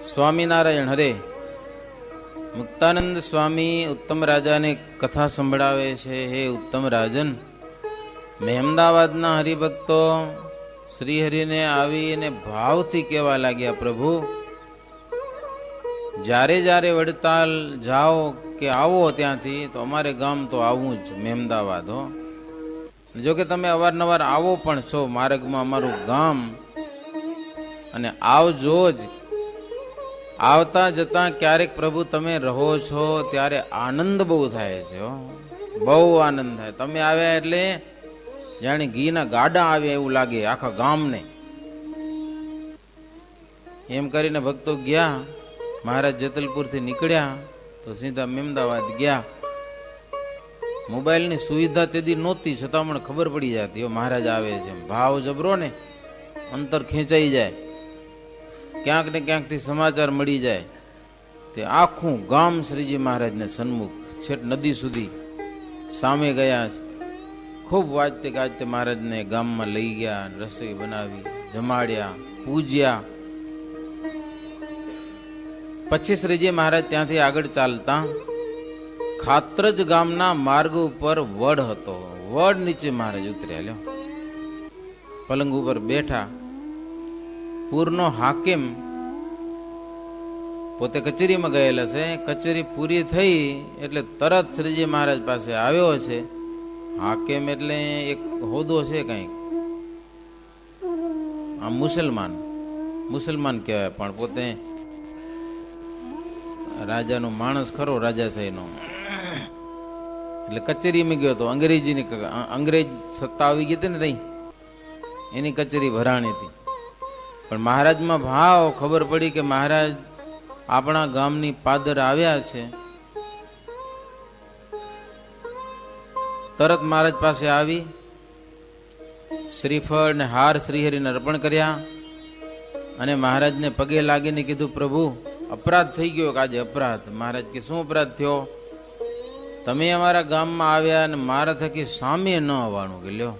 સ્વામિનારાયણ હરે. મુક્તાનંદ સ્વામી ઉત્તમ રાજાને કથા સંભળાવે છે. હે ઉત્તમ રાજન, મહેમદાવાદના હરિભક્તો શ્રીહરિને આવીને ભાવથી કહેવા લાગ્યા, પ્રભુ જ્યારે જ્યારે વડતાલ જાઓ કે આવો ત્યાંથી તો અમારે ગામ તો આવવું જ, મહેમદાવાદ હો. જો કે તમે અવારનવાર આવો પણ છો માર્ગમાં અમારું ગામ, અને આવજો જ. આવતા જતા ક્યારેક પ્રભુ તમે રહો છો ત્યારે આનંદ બહુ થાય છે, બહુ આનંદ થાય. તમે આવ્યા એટલે જાણે ઘીના ગાડા આવ્યા એવું લાગે આખા ગામને. એમ કરીને ભક્તો ગયા. મહારાજ જેતલપુરથી નીકળ્યા તો સીધા મહેમદાવાદ ગયા. મોબાઈલની સુવિધા તેથી નહોતી, છતાં મને ખબર પડી જતી મહારાજ આવે છે. ભાવ જબરો ને, અંતર ખેંચાઈ જાય, ક્યાંક ને ક્યાંકથી સમાચાર મળી જાય. તે આખું ગામ શ્રીજી મહારાજને સન્મુખ છેટ નદી સુધી સામે ગયા છે. ખૂબ વાજતે ગાજતે મહારાજને ગામમાં લઈ ગયા, રસોઈ બનાવી, જમાડ્યા, પૂજ્યા. પછી શ્રીજી મહારાજ ત્યાંથી આગળ ચાલતા ખાત્રજ ગામના માર્ગ ઉપર વડ હતો. વડ નીચે મહારાજ ઉતર્યા. લ્યો, પલંગ ઉપર બેઠા. પૂરનો હાકિમ પોતે કચેરીમાં ગયેલા છે. કચેરી પૂરી થઈ એટલે તરત શ્રીજી મહારાજ પાસે આવ્યો છે. હાકિમ એટલે એક હોદ્દો છે કંઈક, આ મુસલમાન કહેવાય, પણ પોતે રાજાનો માણસ ખરો, રાજાશાહીનો. એટલે કચેરીમાં ગયો હતો. અંગ્રેજ સત્તા આવી ગઈ હતી ને તઈ, એની કચેરી ભરાણી હતી. પણ મહારાજમાં ભાવ ખબર પડી કે મહારાજ આપણા ગામની પાદર આવ્યા છે. તરત મહારાજ પાસે આવી શ્રીફળ ને હાર શ્રીહરિને અર્પણ કર્યા અને મહારાજને પગે લાગીને કીધું, પ્રભુ અપરાધ થઈ ગયો કે આજે અપરાધ. મહારાજ કે શું અપરાધ થયો? તમે અમારા ગામમાં આવ્યા અને મારા થકી સામે ન આવવાનું. કે લ્યો,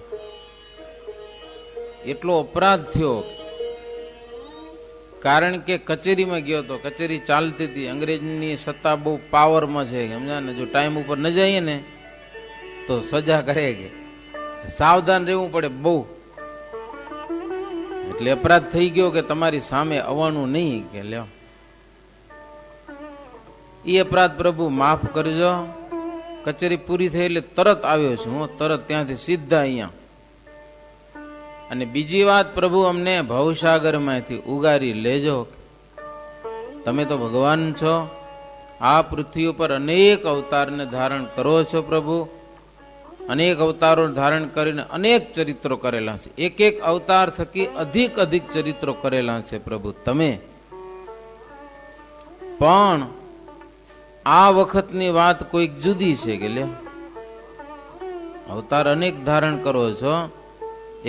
એટલો અપરાધ થયો. કારણ કે કચેરીમાં ગયો તો, કચેરી ચાલતી હતી. અંગ્રેજની સત્તા બહુ પાવરમાં છે, સમજ્યા ને. જો ટાઈમ ઉપર ન જઈએ ને તો સજા કરે, કે સાવધાન રહેવું પડે બહુ. એટલે અપરાધ થઈ ગયો કે તમારી સામે આવવાનું નહીં. કે લ્યો, એ અપરાધ પ્રભુ માફ કરજો. કચેરી પૂરી થઈ એટલે તરત આવ્યો છું હું, તરત ત્યાંથી સીધા અહીંયા. અને બીજી વાત, પ્રભુ અમને ભવસાગરમાંથી ઉગારી લેજો. તમે તો ભગવાન છો, આ પૃથ્વી ઉપર અનેક અવતારને ધારણ કરો છો પ્રભુ. અનેક અવતારો ધારણ કરીને અનેક ચરિત્રો કરેલા છે. એક એક અવતાર થકી અધિક ચરિત્રો કરેલા છે પ્રભુ તમે. પણ આ વખતની વાત કોઈક જુદી છે. કે લે, અવતાર અનેક ધારણ કરો છો,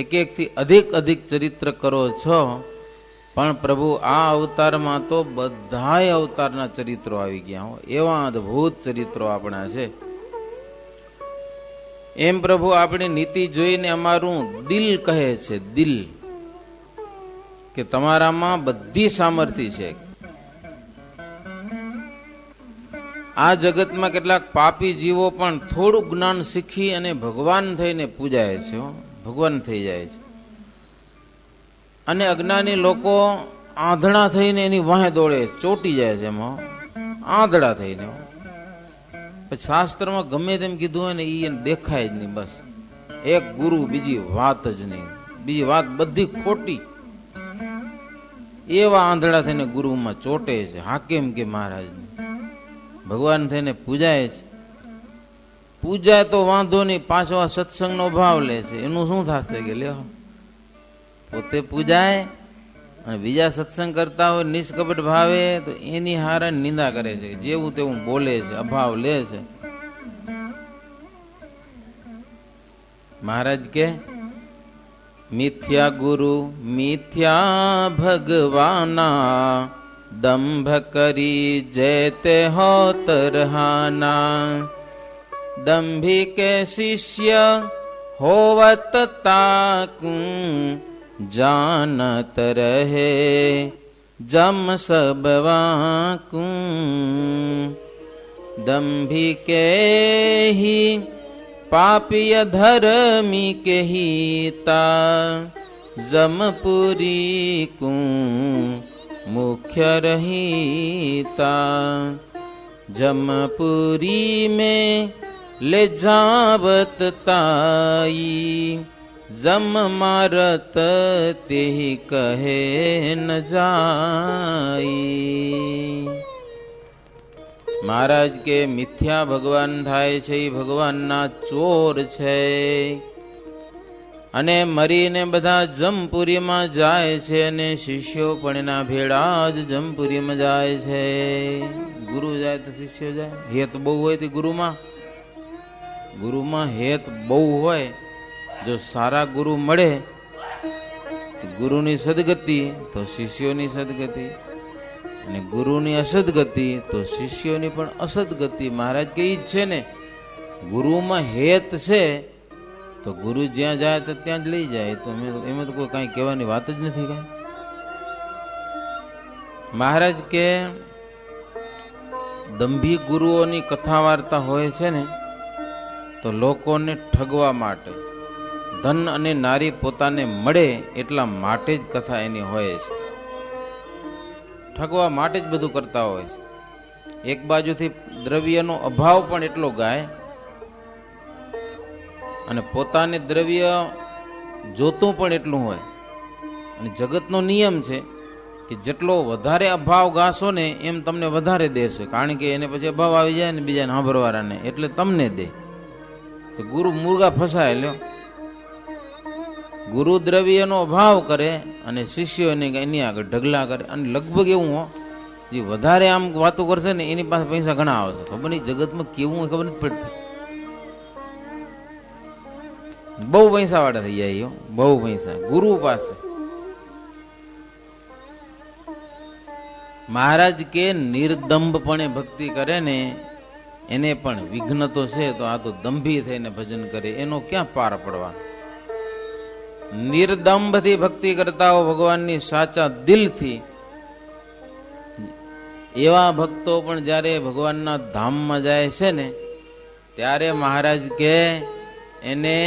એક એક થી અધિક ચરિત્ર કરો છો, પણ પ્રભુ આ અવતારમાં તો બધાય અવતારના ચરિત્રો આવી ગયા. એવા અદભુત ચરિત્રો આપણા છે. એમ પ્રભુ આપણી નીતિ જોઈને અમારું દિલ કહે છે, દિલ, કે તમારામાં બધી સામર્થ્ય છે. આ જગતમાં કેટલાક પાપી જીવો પણ થોડું જ્ઞાન શીખી અને ભગવાન થઈને પૂજાય છે, ભગવાન થઈ જાય છે. અને અજ્ઞાની લોકો આંધળા થઈને એની વાહે દોડે, ચોટી જાય છે એમાં, આંધળા થઈને. પછી શાસ્ત્રમાં ગમે તેમ કીધું હોય ને એ દેખાય જ નહીં. બસ એક ગુરુ, બીજી વાત જ નહીં, બીજી વાત બધી ખોટી. એવા આંધળા થઈને ગુરુમાં ચોટે છે. હાકિમ કે મહારાજ ભગવાન થઈને પૂજાય છે. પૂજાય તો વાંધો નહીં, પાછો આ સત્સંગનો ભાવ લે છે. એનું શું થશે? કે લ્યો, પોતે પૂજાય અને બીજા સત્સંગ કરતા હોય નિષ્કપટ ભાવે તો એની હારે નિંદા કરે છે, જેવું તેવું બોલે છે, અભાવ લે છે. મહારાજ કે મિથ્યા ગુરુ મિથ્યા ભગવાના, દંભ કરી જેતે હો તરહાના. દંભી કે શિષ્ય હોવત તાકું જાનત રહે, જમ સબ વાકું દંભી કેહી પાપિય ધર્મી કેહિતા જમપુરી કું મુખ્ય રહીતા જમપુરી में ले जावत ताई जम मारत ते कहे न जाई। महाराज के मिथ्या भगवान थाय छे भगवानना चोर छे અને મરીને બધા જમપુરીમાં જાય છે અને શિષ્યો પણ એના ભેળા જ જમપુરીમાં જાય છે। ગુરુ જાય તો શિષ્યો જાય। હેત બહુ હોય તો ગુરુમાં હેત બહુ હોય। જો સારા ગુરુ મળે ગુરુની સદગતિ તો શિષ્યોની સદગતિ, અને ગુરુની અસદગતિ તો શિષ્યોની પણ અસદગતિ। મહારાજ કે ઈ જ છે ને, ગુરુમાં હેત છે તો ગુરુ જ્યાં જાય તો ત્યાં જ લઈ જાય। તો એમાં તો કોઈ કાંઈ કહેવાની વાત જ નથી કાંઈ। મહારાજ કે દંભી ગુરુઓની કથા વાર્તા હોય છે ને તો લોકોને ઠગવા માટે, ધન અને નારી પોતાને મળે એટલા માટે જ કથા એની હોય છે। ઠગવા માટે જ બધું કરતા હોય છે। એક બાજુથી દ્રવ્યનો અભાવ પણ એટલો ગાય અને પોતાને દ્રવ્ય જોતું પણ એટલું હોય। અને જગતનો નિયમ છે કે જેટલો વધારે અભાવ ગાશો ને એમ તમને વધારે દેશે, કારણ કે એને પછી અભાવ આવી જાય ને બીજાને સાંભળવાળાને, એટલે તમને દે। તો ગુરુ મુર્ગા ફસાય લ્યો। ગુરુ દ્રવ્યનો અભાવ કરે અને શિષ્યો એની આગળ ઢગલા કરે। અને લગભગ એવું હો, જે વધારે આમ વાતો કરશે ને એની પાસે પૈસા ઘણા આવશે। ખબર નહીં જગતમાં કેવું હોય ખબર નથી પડતી, બહુ પૈસા વાળા થઈ જાય, બહુ પૈસા ગુરુ પાસે। મહારાજ કે નિર્દંભપણે ભક્તિ કરે ને એને પણ વિઘ્ન તો છે, તો આ તો દંભી થઈને ભજન કરે એનો ક્યાં પાર પડવાનો। નિર્દંભથી ભક્તિ કરતા હો ભગવાનની સાચા દિલથી, એવા ભક્તો પણ જ્યારે ભગવાનના ધામમાં જાય છે ને ત્યારે મહારાજ કે એને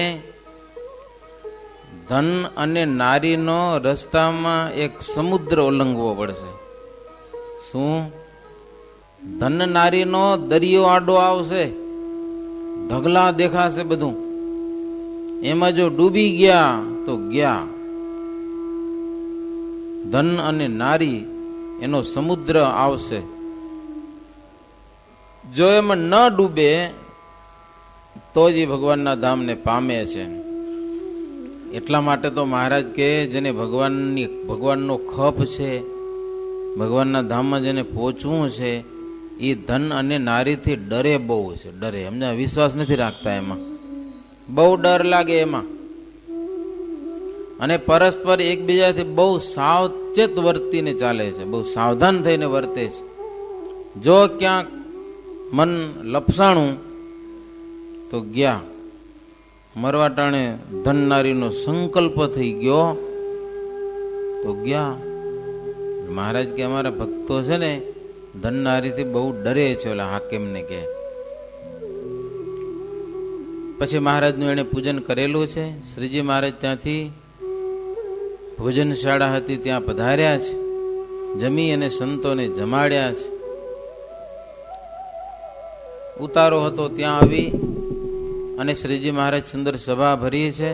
ધન અને નારીનો રસ્તામાં એક સમુદ્ર ઓલંઘવો પડશે। શું? ધન નારીનો દરિયો આડો આવશે, ઢગલા દેખાશે બધું, એમાં જો ડૂબી ગયા તો ગયા। ધન અને નારી એનો સમુદ્ર આવશે, જો એમાં ન ડૂબે તો જ ભગવાનના ધામને પામે છે। એટલા માટે તો મહારાજ કે જેને ભગવાનનો ખપ છે, ભગવાનના ધામમાં જેને પહોંચવું છે એ ધન અને નારીથી ડરે બહુ છે, ડરે। સમજા? વિશ્વાસ નથી રાખતા એમાં, બહુ ડર લાગે એમાં, અને પરસ્પર એકબીજાથી બહુ સાવચેત વર્તીને ચાલે છે, બહુ સાવધાન થઈને વર્તે છે। જો ક્યાંક મન લપસાણું તો ગયા, મરવા ટાણે ધન નારીનો સંકલ્પ થઈ ગયો તો ગયા। મહારાજ કે અમારા ભક્તો છે ને ધન નારીથી બહુ ડરે છે, ઓલા હાકીમને કે। પછી મહારાજનું એને પૂજન કરેલું છે। શ્રીજી મહારાજ ત્યાંથી ભોજનશાળા હતી ત્યાં પધાર્યા છે, જમી અને સંતોને જમાડ્યા છે। ઉતારો હતો ત્યાં આવી અને શ્રીજી મહારાજ સુંદર સભા ભરી છે।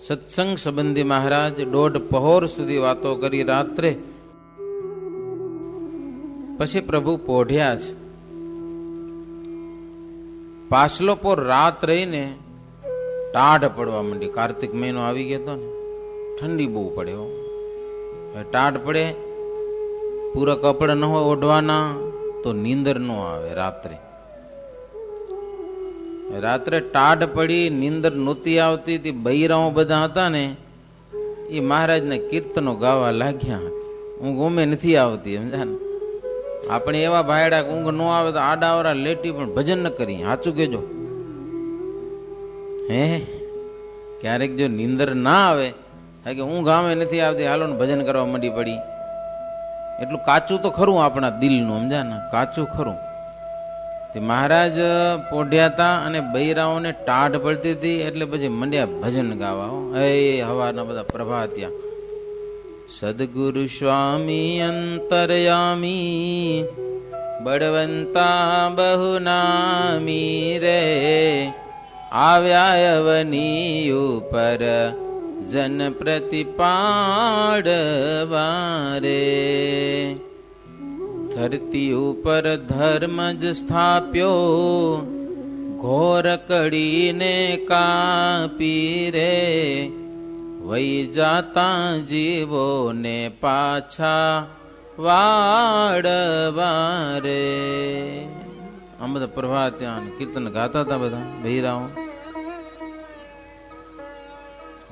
સત્સંગ સંબંધી મહારાજ 1.5 પહોર સુધી વાતો કરી રાત્રે, પછી પ્રભુ પોઢ્યા છે। પાછલો પોર રાત રહીને ટાઢ પડવા માંડી। કાર્તિક મહિનો આવી ગયો હતો ને, ઠંડી બહુ પડે, ટાઢ પડે, પૂરા કપડા ન હોય ઓઢવાના તો નીંદર ન આવે રાત્રે ટાઢ પડી, નીંદર નહોતી આવતી। તે બૈરાઓ બધા હતા ને એ મહારાજના કીર્તનો ગાવા લાગ્યા, ઊંઘ ઓમે નથી આવતી। સમજા ને? આપણે એવા ભાયડા ઊંઘ ન આવે તો આડાવરા લેટી પણ ભજન ન કરી, સાચું કેજો। હે ક્યારેક જો નીંદર ના આવે કારણ કે હું ગામે નથી આવતી, હાલો ને ભજન કરવા માંડી પડી. એટલું કાચું તો ખરું આપણા દિલનું, સમજ્યા ને, કાચું ખરું. તે મહારાજ પોઢ્યા હતા અને બૈરાઓને ટાઢ પડતી હતી, એટલે પછી મંડ્યા ભજન ગાવા. એ હવાના બધા પ્રભાત્યા. સદગુરુ સ્વામી અંતરયામી બળવંતા બહુનામી રે, આવ્યા અવની ઉપર જન પ્રતિપાડવા રે. ધરતી ઉપર ધર્મ જ સ્થાપ્યો, ઘોર કડીને કાપી રે, વહી જાતા જીવોને પાછા વાડવા રે. આમ બધા પ્રભાત ત્યાં કીર્તન ગાતા હતા બધા બૈરાઓ.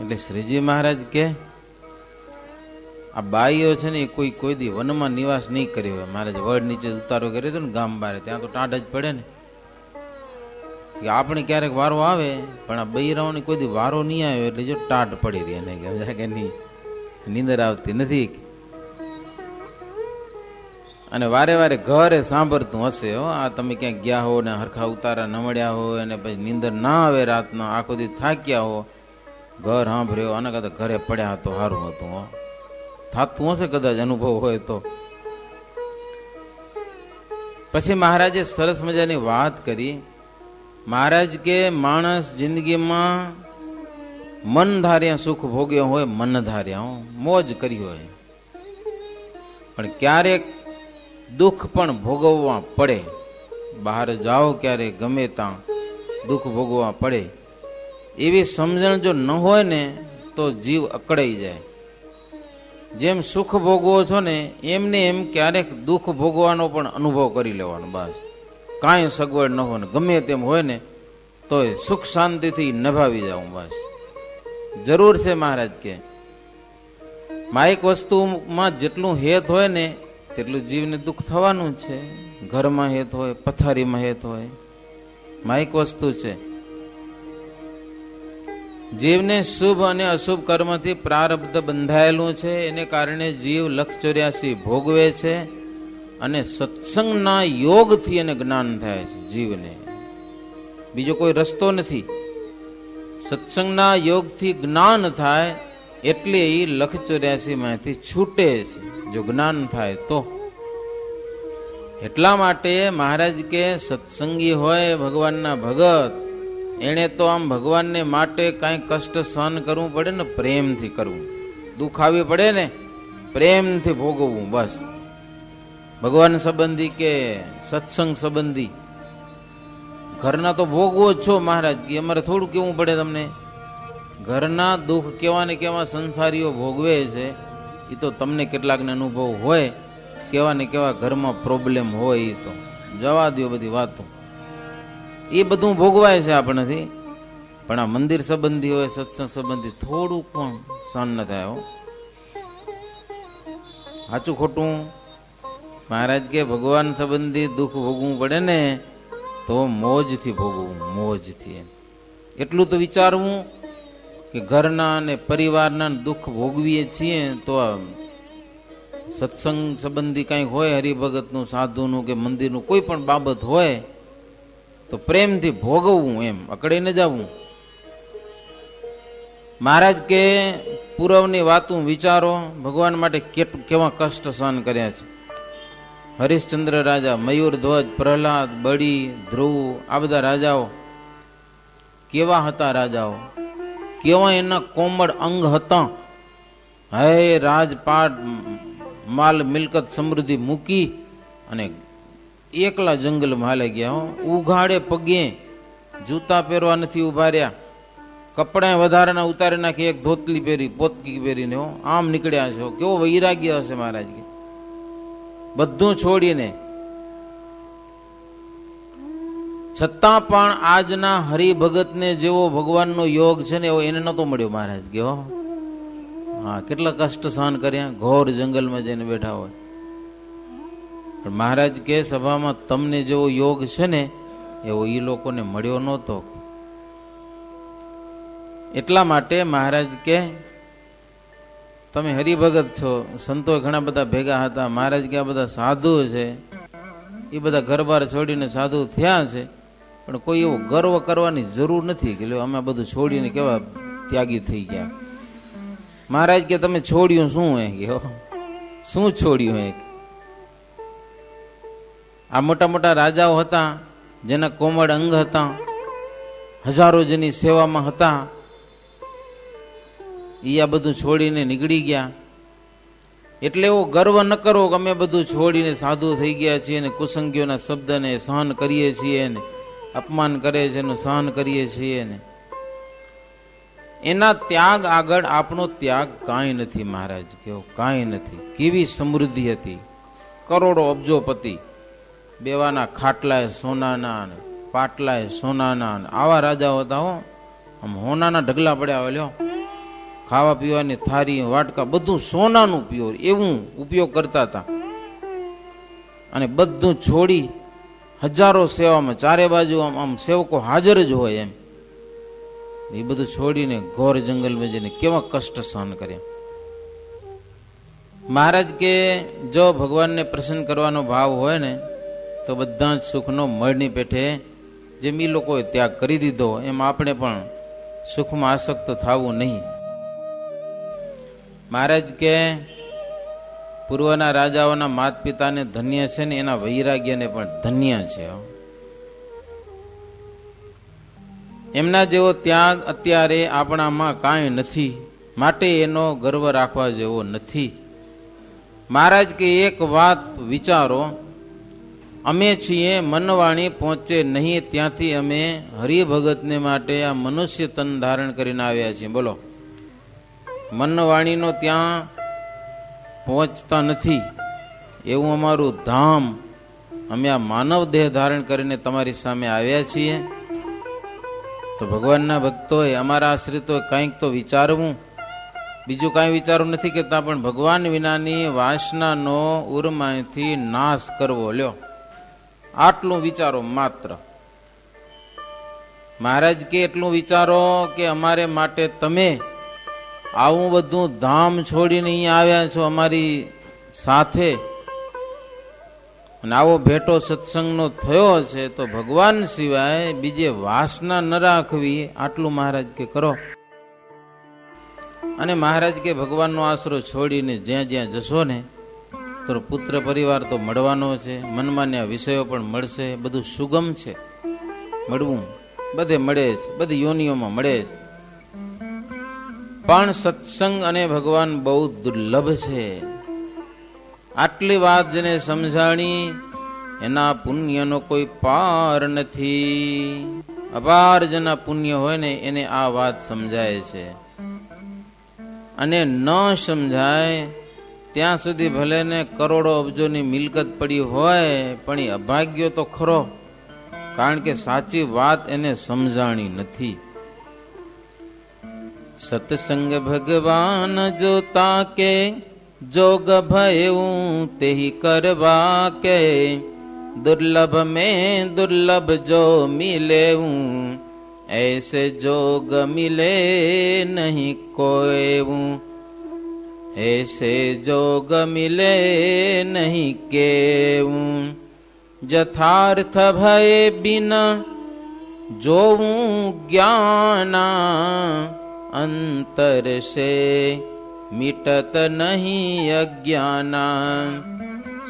એટલે શ્રીજી મહારાજ કે આ બાઈઓ છે ને કોઈ દી વનમાં નિવાસ નહીં કર્યો હોય. મહારાજ વડ નીચે ઉતારો કર્યો હતો ને ગામ બારે, ત્યાં તો ટાઢ જ પડે ને. કે આપણે ક્યારેક વારો આવે, પણ આ બૈરાઓને કોઈ દી વારો નહીં આવ્યો એટલે જો ટાઢ પડી રહી એને કે નહીં, નીંદર આવતી નથી. અને વારે વારે ઘરે સાંભળતું હશે, હો આ તમે ક્યાંક ગયા હો ને હરખા ઉતારા ન મળ્યા હોય અને પછી નીંદર ના આવે રાતના, આખો દી થાક્યા હો, ઘર સાંભળ્યો આના કરતા ઘરે પડ્યા તો સારું હતું. હો થાતું હશે કદાચ અનુભવ હોય તો. પછી મહારાજે સરસ મજાની વાત કરી. મહારાજ કે માણસ જિંદગીમાં મન ધાર્યા સુખ ભોગ્યો હોય, મન ધાર્યા મોજ કરી હોય, પણ ક્યારેક દુઃખ પણ ભોગવવા પડે. બહાર જાઓ ક્યારે ગમે ત્યાં દુઃખ ભોગવવા પડે. એવી સમજણ જો ન હોય ને તો જીવ અકળાઈ જાય. જેમ સુખ ભોગવો છો ને એમને એમ ક્યારેક દુઃખ ભોગવાનો પણ અનુભવ કરી લેવાનો. બસ કાંઈ સગવડ ન હોય ને ગમે તેમ હોય ને તો સુખ શાંતિથી નભાવી જાઉં. બસ જરૂર છે. મહારાજ કે માયક વસ્તુમાં જેટલું હેત હોય ને તેટલું જીવને દુઃખ થવાનું છે. ઘરમાં હેત હોય, પથારીમાં હેત હોય, માયક વસ્તુ છે. જીવને શુભ અને અશુભ કર્મથી પ્રારબ્ધ બંધાયેલું છે, એને કારણે જીવ લક્ષ 84 ભોગવે છે. અને સત્સંગના યોગથી એને જ્ઞાન થાય છે જીવને, બીજો કોઈ રસ્તો નથી. સત્સંગના યોગથી જ્ઞાન થાય એટલે એ લક્ષ 84 માંથી છૂટે છે, જો જ્ઞાન થાય તો. એટલા માટે મહારાજ કે સત્સંગી હોય ભગવાનના ભગત, એને તો આમ ભગવાનને માટે કાંઈ કષ્ટ સહન કરવું પડે ને પ્રેમથી કરવું. દુઃખ આવી પડે ને પ્રેમથી ભોગવવું. બસ ભગવાન સંબંધી કે સત્સંગ સંબંધી ઘરના તો ભોગવો જ છો. મહારાજ કે અમારે થોડું કેવું પડે તમને. ઘરના દુઃખ કેવા ને કેવા સંસારીઓ ભોગવે છે, એ તો તમને કેટલાકને અનુભવ હોય. કેવા ને કેવા ઘરમાં પ્રોબ્લેમ હોય, એ તો જવા દો બધી વાતો, એ બધું ભોગવાય છે આપણેથી. પણ આ મંદિર સંબંધી હોય, સત્સંગ સંબંધી થોડું પણ સહન ન થાય. હો સાચું ખોટું? મહારાજ કે ભગવાન સંબંધી દુઃખ ભોગવું પડે ને તો મોજથી ભોગવું, મોજથી. એટલું તો વિચારવું કે ઘરના અને પરિવારના દુઃખ ભોગવીએ છીએ તો સત્સંગ સંબંધી કંઈક હોય, હરિભગતનું, સાધુનું કે મંદિરનું કોઈ પણ બાબત હોય તો પ્રેમથી ભોગવવું, એમ અકળાઈ ન જવું. મહારાજ કે પૂર્વની વાતું વિચારો, ભગવાન માટે કેવા કષ્ટ સહન કર્યા છે. હરિશ્ચંદ્ર રાજા, મયુર ધ્વજ, પ્રહલાદ, બળી, ધ્રુવ, આ બધા રાજાઓ કેવા હતા. રાજાઓ કેવા એના કોમળ અંગ હતા. હે રાજપાટ, માલ મિલકત સમૃદ્ધિ મૂકી અને એકલા જંગલમાં હાલે ગયા. ઉઘાડે પગે, જૂતા પહેરવા નથી ઉભા રહ્યા, કપડા વધારાના ઉતારી નાખી, એક ધોતલી પહેરી, પોતકી પહેરીને આમ નીકળ્યા છે. કેવો વૈરાગ્ય હશે મહારાજ કે. બધું છોડીને, છતાં પણ આજના હરિભગતને જેવો ભગવાનનો યોગ છે ને એવો એને નતો મળ્યો. મહારાજ કે હા, કેટલા કષ્ટ સહન કર્યા, ઘોર જંગલમાં જઈને બેઠા હોય. પણ મહારાજ કે સભામાં તમને જેવો યોગ છે ને એવો એ લોકોને મળ્યો નહોતો. એટલા માટે મહારાજ કે તમે હરિભગત છો, સંતો ઘણા બધા ભેગા હતા, મહારાજ કે આ બધા સાધુ છે, એ બધા ઘરબાર છોડીને સાધુ થયા છે, પણ કોઈ એવો ગર્વ કરવાની જરૂર નથી કે લ્યો અમે બધું છોડીને કેવા ત્યાગી થઈ ગયા. મહારાજ કે તમે છોડ્યું શું? એ કે શું છોડ્યું? એ આ મોટા મોટા રાજાઓ હતા, જેના કોમળ અંગ હતા, હજારો જેની સેવામાં હતા, એ આ બધું છોડીને નીકળી ગયા. એટલે એવો ગર્વ ન કરો કે અમે બધું છોડીને સાધુ થઈ ગયા છીએ ને કુસંગીઓના શબ્દને સહન કરીએ છીએ ને અપમાન કરે છે એનું સહન કરીએ છીએ ને. એના ત્યાગ આગળ આપણો ત્યાગ કાંઈ નથી. મહારાજ કેવો કાંઈ નથી. કેવી સમૃદ્ધિ હતી, કરોડો અબજોપતિ, બેવાના ખાટલાએ સોનાના ને પાટલાએ સોનાના, આવા રાજાઓ હતા હો. આમ હોનાના ઢગલા પડ્યા હોય લ્યો, ખાવા પીવાની થારી વાટકા બધું સોનાનું પ્યોર એવું ઉપયોગ કરતા હતા. અને બધું છોડી હજારો સેવામાં, ચારે બાજુ આમ સેવકો હાજર જ હોય એમ, એ બધું છોડીને ઘોર જંગલમાં જઈને કેવા કષ્ટ સહન કર્યા. મહારાજ કે જો ભગવાનને પ્રસન્ન કરવાનો ભાવ હોય ને તો બધા જ સુખનો મળની પેઠે જેમ એ લોકોએ ત્યાગ કરી દીધો એમ આપણે પણ સુખમાં આસક્ત થવું નહીં. મહારાજ કે પૂર્વના રાજાઓના માત પિતાને ધન્ય છે ને એના વૈરાગ્યને પણ ધન્ય છે. એમના જેવો ત્યાગ અત્યારે આપણામાં કાંઈ નથી, માટે એનો ગર્વ રાખવા જેવો નથી. મહારાજ કે એક વાત વિચારો, અમે છીએ મનવાણી પહોંચે નહીં ત્યાંથી અમે હરિભગતને માટે આ મનુષ્ય તન ધારણ કરીને આવ્યા છીએ. બોલો, મનવાણીનો ત્યાં પહોંચતા નથી એવું અમારું ધામ, અમે આ માનવ દેહ ધારણ કરીને તમારી સામે આવ્યા છીએ. તો ભગવાનના ભક્તોએ, અમારા આશ્રિતોએ કંઈક તો વિચારવું. બીજું કાંઈ વિચારવું નથી કહેતા, પણ ભગવાન વિનાની વાસનાનો ઉરમાંથી નાશ કરવો. લ્યો, આટલું વિચારો માત્ર. મહારાજ કે એટલું વિચારો કે અમારે માટે તમે આવું બધું ધામ છોડીને અહીંયા આવ્યા છો અમારી સાથે, અને આવો ભેટો સત્સંગનો થયો છે, તો ભગવાન સિવાય બીજે વાસના ન રાખવી. આટલું મહારાજ કે કરો. અને મહારાજ કે ભગવાનનો આશરો છોડીને જ્યાં જ્યાં જશો ને તો પુત્ર પરિવાર તો મળવાનો છે, મનમાન્ય વિષયો પણ મળશે, બધું સુગમ છે મળવું, બધે મળે છે, બધી યોનિઓમાં મળે છે. પણ સત્સંગ અને ભગવાન બહુ દુર્લભ છે. આટલી વાત જેને સમજાણી એના પુણ્યનો કોઈ પાર નથી. અપાર જેના પુણ્ય હોય ને એને આ વાત સમજાય છે. અને ન સમજાય ત્યાં સુધી ભલે ને કરોડો અબજોની મિલકત પડી હોય, પણ એ અભાગ્યો તો ખરો, કારણ કે સાચી વાત એને સમજાણી નથી. સત્સંગ ભગવાન જો તાકે, જોગ ભયું તેહી કરવા કે, दुर्लभ में दुर्लभ जो मिले हूँ, ऐसे जोग मिले नहीं कोई, ऐसे जोग मिले नहीं केऊँ। यथार्थ भय बिना जोऊं ज्ञाना, अंतर से मिटत नहीं अज्ञाना।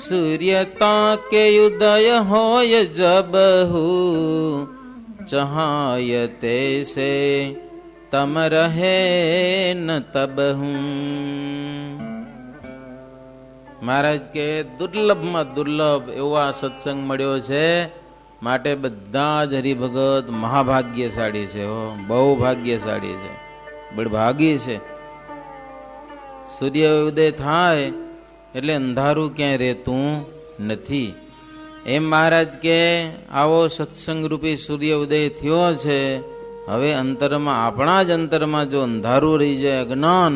सूर्यता के उदय होय जब हूँ, चाहय तैसे तम रहे न तब हूँ। મહારાજ કે દુર્લભમાં દુર્લભ એવો આ સત્સંગ મળ્યો છે, માટે બધા જ હરિભગત મહાભાગ્યશાળી છે. બહુ ભાગ્યશાળી છે, બળભાગી છે. સૂર્ય ઉદય થાય એટલે અંધારું ક્યાંય રહેતું નથી. એમ મહારાજ કે આવો સત્સંગ રૂપી સૂર્ય ઉદય થયો છે. હવે અંતરમાં, આપણા જ અંતરમાં જો અંધારું રહી જાય, અજ્ઞાન,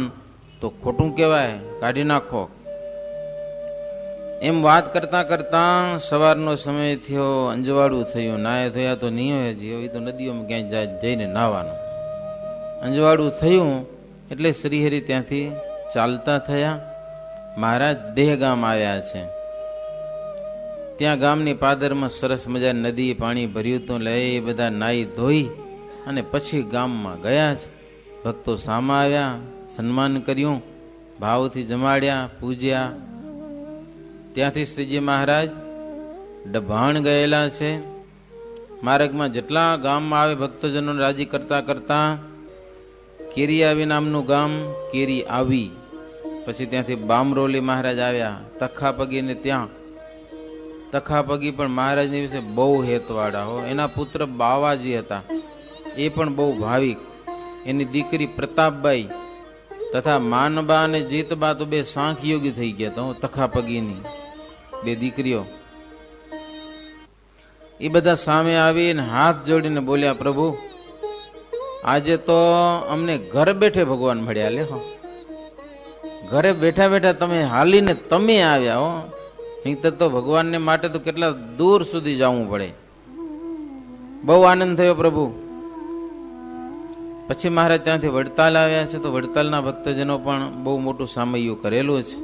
તો ખોટું કહેવાય, કાઢી નાખો. એમ વાત કરતા કરતા સવારનો સમય થયો, અંજવાળું થયું. નાય થયા તો નહીં હોય હજી, એ તો નદીઓમાં ક્યાંય જઈને નાવાનું. અંજવાળું થયું એટલે શ્રીહરિ ત્યાંથી ચાલતા થયા. મહારાજ દેહગામ આવ્યા છે. ત્યાં ગામની પાદરમાં સરસ મજા નદી પાણી ભર્યું હતું. લઈ બધા નાઈ ધોઈ અને પછી ગામમાં ગયા છે. ભક્તો સામા આવ્યા, સન્માન કર્યું, ભાવથી જમાડ્યા, પૂજ્યા. ત્યાંથી શ્રીજી મહારાજ ડભાણ ગયેલા છે. માર્ગમાં જેટલા ગામમાં આવે ભક્તજનોને રાજી કરતા કરતા કેરી આવી નામનું ગામ, કેરી આવી. પછી ત્યાંથી બામરોલી મહારાજ આવ્યા. તખાપગીને ત્યાં તખાપગી પણ મહારાજની વિશે બહુ હેતવાળા હો. એના પુત્ર બાવાજી હતા, એ પણ બહુ ભાવિક. એની દીકરી પ્રતાપબાઈ તથા માનબા અને જીતબા તો બે સાંખ યોગી થઈ ગયા હતા. તખાપગીની બે દીકરીઓ એ બધા સામે આવીને હાથ જોડીને બોલ્યા, પ્રભુ આજે તો અમને ઘર બેઠે ભગવાન મળ્યા. લે ઘરે બેઠા બેઠા તમે હાલીને તમે આવ્યા હો. નહીંતર તો ભગવાનને માટે તો કેટલા દૂર સુધી જવું પડે. બહુ આનંદ થયો પ્રભુ. પછી મહારાજ ત્યાંથી વડતાલ આવ્યા છે. તો વડતાલના ભક્તજનો પણ બહુ મોટું સામૈયું કરેલું છે.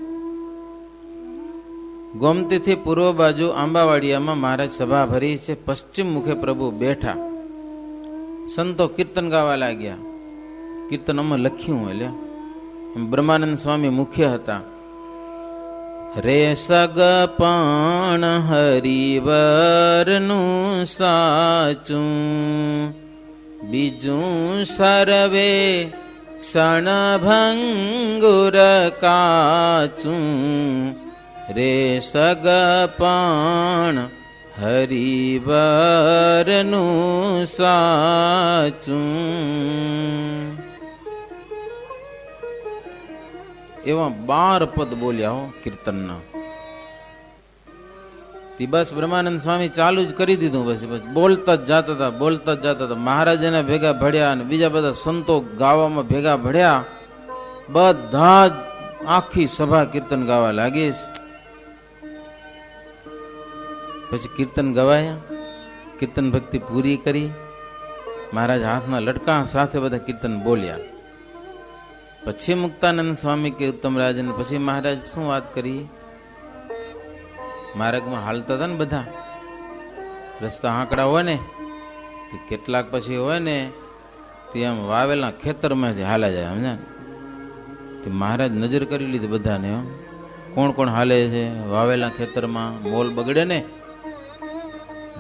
ગોમતીથી પૂર્વ બાજુ આંબાવાડિયામાં મહારાજ સભા ભરી છે. પશ્ચિમ મુખે પ્રભુ બેઠા. સંતો કીર્તન ગાવા લાગ્યા. કીર્તન અમે લખ્યું એટલે બ્રહ્માનંદ સ્વામી મુખ્ય હતા. રે સગપણ હરિવરનું સાચું, બીજું સર્વે ક્ષણભંગુર કાચું. રે સગપણ હરિવરનું સાચું. એવા 12 પદ બોલ્યા હો કીર્તનના. બસ બ્રહ્માનંદ સ્વામી ચાલુ જ કરી દીધું. બસ બોલતા જ જાતા હતા, બોલતા જ જાતા હતા. મહારાજ એના ભેગા ભળ્યા અને બીજા બધા સંતો ગાવામાં ભેગા ભળ્યા. બધા જ આખી સભા કીર્તન ગાવા લાગી. પછી કીર્તન ગવાયા, કીર્તન ભક્તિ પૂરી કરી. મહારાજ હાથમાં લટકા સાથે બધા કીર્તન બોલ્યા. પછી મુક્તાનંદ સ્વામી કે ઉત્તમરાજને પછી મહારાજ શું વાત કરી. માર્ગમાં હાલતા હતા ને બધા, રસ્તા હાંકડા હોય ને તે કેટલાક પછી હોય ને તે આમ વાવેલા ખેતરમાંથી હાલા જાય. સમજા તે મહારાજ નજર કરી લીધી બધાને. કોણ કોણ હાલે છે વાવેલા ખેતરમાં? મોલ બગડે ને.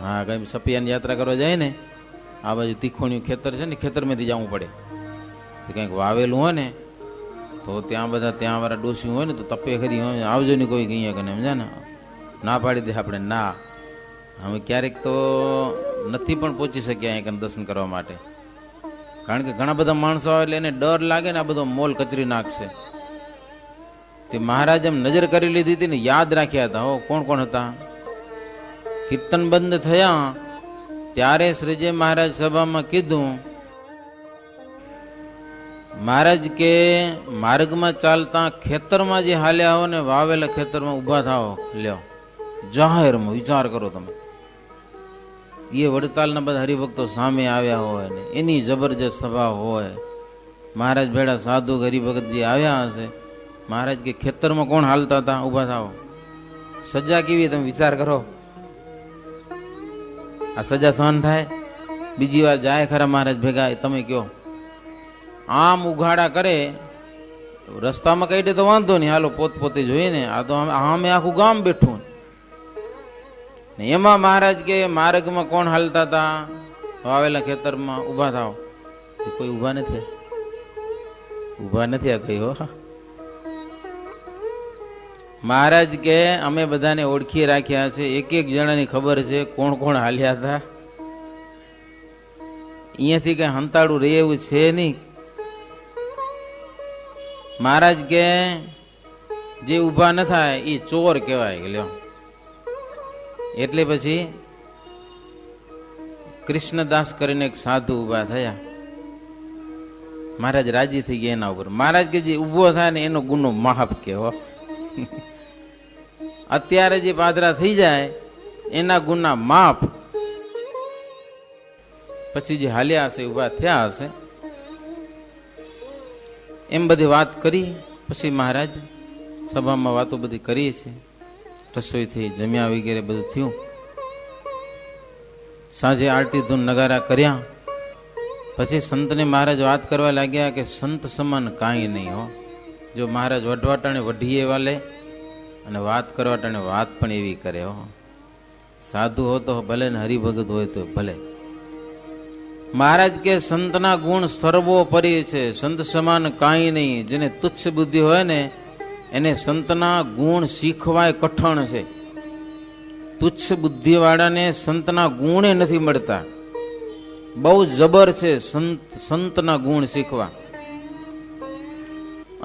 હા, કઈ સપિયાની યાત્રા કરવા જાય ને, આ બાજુ તીખોણિયું ખેતર છે ને, ખેતરમાંથી જવું પડે. કંઈક વાવેલું હોય ને તો ત્યાં બધા ત્યાં વાળા ડોસી હોય ને તો તપે ખરી હોય, આવજો ને કોઈ કહીએ કે સમજા ને, ના પાડી દે આપણે. ના, અમે ક્યારેક તો નથી પણ પહોંચી શક્યા અહીંયા દર્શન કરવા માટે. કારણ કે ઘણા બધા માણસો આવે એટલે એને ડર લાગે ને આ બધો મોલ કચરી નાખશે. તે મહારાજ એમ નજર કરી લીધી હતી ને, યાદ રાખ્યા હતા. હો, કોણ કોણ હતા? કીર્તન બંધ થયા ત્યારે શ્રીજી મહારાજ સભામાં કીધું, મહારાજ કે માર્ગમાં ચાલતા ખેતરમાં જે હાલ્યા હો ને, વાવેલા ખેતરમાં ઉભા થાઓ. લ્યો, જાહેરમાં વિચાર કરો તમે. એ વડતાલના બધા હરિભક્તો સામે આવ્યા હોય ને એની જબરજસ્ત સભા હોય. મહારાજ ભેડા સાધુ હરિભગતજી આવ્યા હશે. મહારાજ કે ખેતરમાં કોણ હાલતા હતા? ઉભા થાઓ. સજા કેવી તમે વિચાર કરો. આ સજા સહન થાય? બીજી વાર જાય ખરા મહારાજ ભેગા? તમે કયો. આમ ઉઘાડા કરે રસ્તામાં કહી દે તો વાંધો નહીં, હાલો પોતપોતે જોઈને. આ તો આમે આખું ગામ બેઠું. એમાં મહારાજ કે માર્ગમાં કોણ હાલતા હતા? વાવેલા ખેતરમાં ઉભા થાવ. કોઈ ઉભા નથી, ઉભા નથી આ કઈ. હો, મહારાજ કે અમે બધાને ઓળખી રાખ્યા છે. એક એક જણાની ખબર છે કોણ કોણ હાલ્યા હતા. અહીંયાથી કઈ હંતાડું રહે એવું છે નહીં. મહારાજ કે જે ઉભા ન થાય એ ચોર કહેવાય. લ્યો, એટલે પછી કૃષ્ણદાસ કરીને એક સાધુ ઉભા થયા. મહારાજ રાજી થઈ ગયા એના ઉપર. મહારાજ કે જે ઉભો થાય ને એનો ગુનો માફ કેવો. અત્યારે જે પાદરા થઈ જાય એના ગુના માફ. પછી જે હાલ્યા હશે, ઉભા થયા હશે, એમ બધી વાત કરી. પછી મહારાજ સભામાં વાતો બધી કરી છે, રસોઈ થઈ, જમ્યા વગેરે બધું થયું. સાંજે આરતી ધૂન નગારા કર્યા. પછી સંતને મહારાજ વાત કરવા લાગ્યા કે સંત સમાન કાંઈ નહીં હો. જો મહારાજ વઢવાટાણે વઢીએ વાલે અને વાત કરવાટાણે વાત પણ એવી કરે હો. સાધુ હો તો ભલે ને હરિભગત હોય તો ભલે. મહારાજ કે સંતના ગુણ સર્વોપરી છે, સંત સમાન કાંઈ નહીં. જેને તુચ્છ બુદ્ધિ હોય ને એને સંતના ગુણ શીખવાય કઠણ છે. તુચ્છ બુદ્ધિ વાળાને સંતના ગુણે નથી મળતા. બહુ જબર છે સંતના ગુણ શીખવા.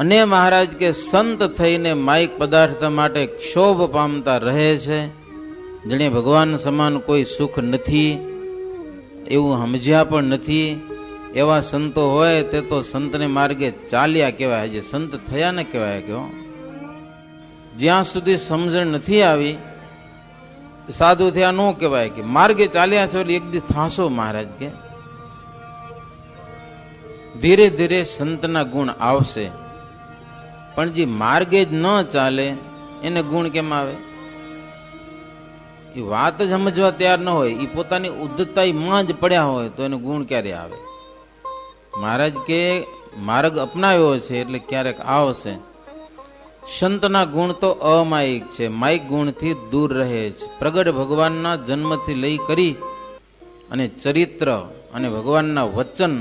અને મહારાજ કે સંત થઈને માયિક પદાર્થ માટે ક્ષોભ પામતા રહે છે. જેને ભગવાન સમાન કોઈ સુખ નથી એવું સમજ્યા પણ નથી એવા સંતો હોય તે તો સંતને માર્ગે ચાલ્યા કહેવાય. જે સંત થયા ને કહેવાય. કહો જ્યાં સુધી સમજણ નથી આવી સાધુ થયા ન કહેવાય. કે માર્ગે ચાલ્યા છો એટલે એક દી થાશો. મહારાજ કે ધીરે ધીરે સંતના ગુણ આવશે, પણ જે માર્ગે જ ન ચાલે એને ગુણ કેમ આવે? એ વાત જ સમજવા તૈયાર ન હોય, એ પોતાની ઉદ્ધતાઈમાં જ પડ્યા હોય તો એને ગુણ ક્યારે આવે? મહારાજ કે માર્ગ અપનાવ્યો છે એટલે ક્યારેક આવશે. સંતના ગુણ તો અમાયિક છે, માયિક ગુણથી દૂર રહે છે. પ્રગટ ભગવાનના જન્મથી લઈ કરી અને ચરિત્ર અને ભગવાનના વચન,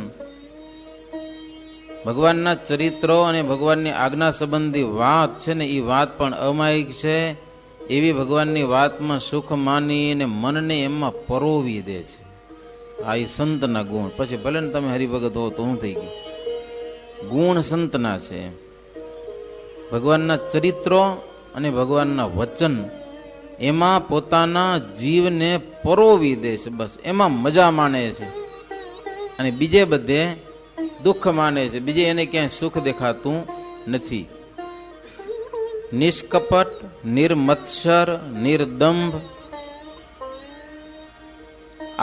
ભગવાનના ચરિત્રો અને ભગવાનની આજ્ઞા સંબંધી વાત છે ને એ વાત પણ અમાયિક છે. એવી ભગવાનની વાતમાં સુખ માની અને મનને એમાં પરોવી દે છે. આ એ સંતના ગુણ. પછી ભલે ને તમે હરિભગત હો તો હું થઈ ગયું. ગુણ સંતના છે. ભગવાનના ચરિત્રો અને ભગવાનના વચન એમાં પોતાના જીવને પરોવી દે છે. બસ એમાં મજા માને છે અને બીજે બધે દુઃખ માને છે. બીજે એને ક્યાંય સુખ દેખાતું નથી. નિષ્કપટ, નિર્મત્સર, નિર્દંભ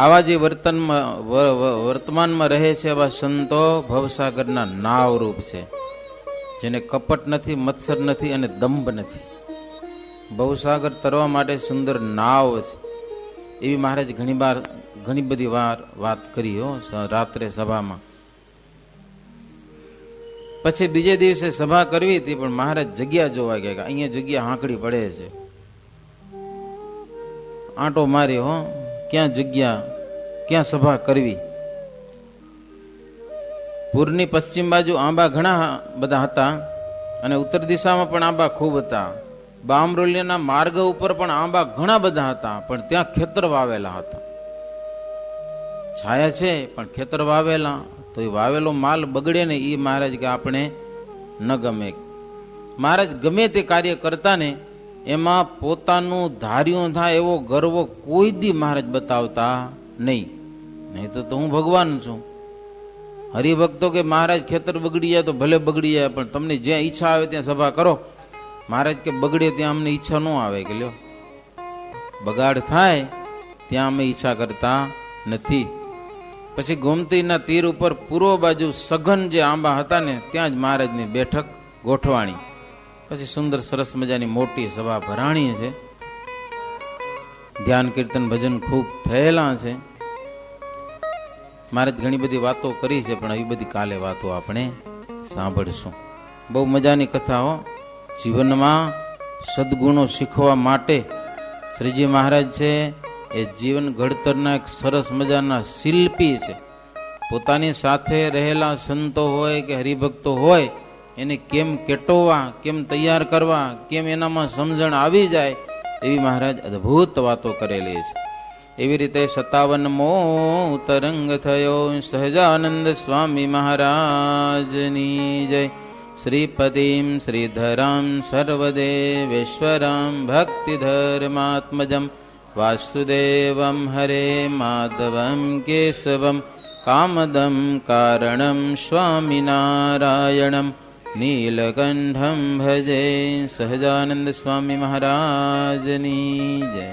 આવા જે વર્તમાનમાં રહે છે એવા સંતો ભવસાગરના નાવરૂપ છે. જેને કપટ નથી, મત્સર નથી અને દંભ નથી. ભવસાગર તરવા માટે સુંદર નાવ છે. એવી મહારાજ ઘણી બધી વાર વાત કરી હો રાત્રે સભામાં. પછી બીજે દિવસે સભા કરવી હતી પણ મહારાજ જગ્યા જોવા ગયા. અહીંયા જગ્યા હાંકડી પડે છે. આંટો મારી હો ક્યાં જગ્યા, ક્યાં સભા કરવી. પૂરની પશ્ચિમ બાજુ આંબા ઘણા બધા હતા અને ઉત્તર દિશામાં પણ આંબા ખૂબ હતા. બામરોલિયાના માર્ગ ઉપર પણ આંબા ઘણા બધા હતા, પણ ત્યાં ખેતર વાવેલા હતા. છાયા છે પણ ખેતર વાવેલા, તો એ વાવેલો માલ બગડે ને એ મહારાજ કે આપણે ન ગમે. મહારાજ ગમે તે કાર્ય કરતા ને એમાં પોતાનું ધાર્યું થાય એવો ગર્વ કોઈ દી મહારાજ બતાવતા નહીં. નહીં તો હું ભગવાન છું. હરિભક્તો કે મહારાજ ખેતર બગડી જાય તો ભલે બગડી જાય, પણ તમને જ્યાં ઈચ્છા આવે ત્યાં સભા કરો. મહારાજ કે બગડે ત્યાં અમને ઈચ્છા ન આવે. કે લ્યો બગાડ થાય ત્યાં અમે ઈચ્છા કરતા નથી. પછી ગોમતીના તીર ઉપર પૂર્વ બાજુ સઘન જે આંબા હતા ને ત્યાં જ મહારાજની બેઠક ગોઠવાણી. પછી સુંદર સરસ મજાની મોટી સભા ભરાણી છે. ધ્યાન કીર્તન ભજન ખૂબ થયેલા છે. મહારાજ ઘણી બધી વાતો કરી છે, પણ એ બધી કાલે વાતો આપણે સાંભળશું. બહુ મજાની કથાઓ. જીવનમાં સદગુણો શીખવા માટે શ્રીજી મહારાજ છે એ જીવન ઘડતરના એક સરસ મજાના શિલ્પી છે. પોતાની સાથે રહેલા સંતો હોય કે હરિભક્તો હોય એને કેમ કેટવવા, કેમ તૈયાર કરવા, કેમ એનામાં સમજણ આવી જાય એવી મહારાજ અદ્ભુત વાતો કરેલી છે. એવી રીતે 57મો તરંગ થયો સહજાનંદ સ્વામી મહારાજની જય. શ્રીપતિમ શ્રીધરામ સર્વદેવેશ્વરામ ભક્તિધર્માત્મજમ વાસુદેવમ હરે માધવમ કેશવમ કામદમ કારણમ સ્વામિનારાયણમ નીલકંઠમ ભજે. સહજાનંદ સ્વામી મહારાજની જય.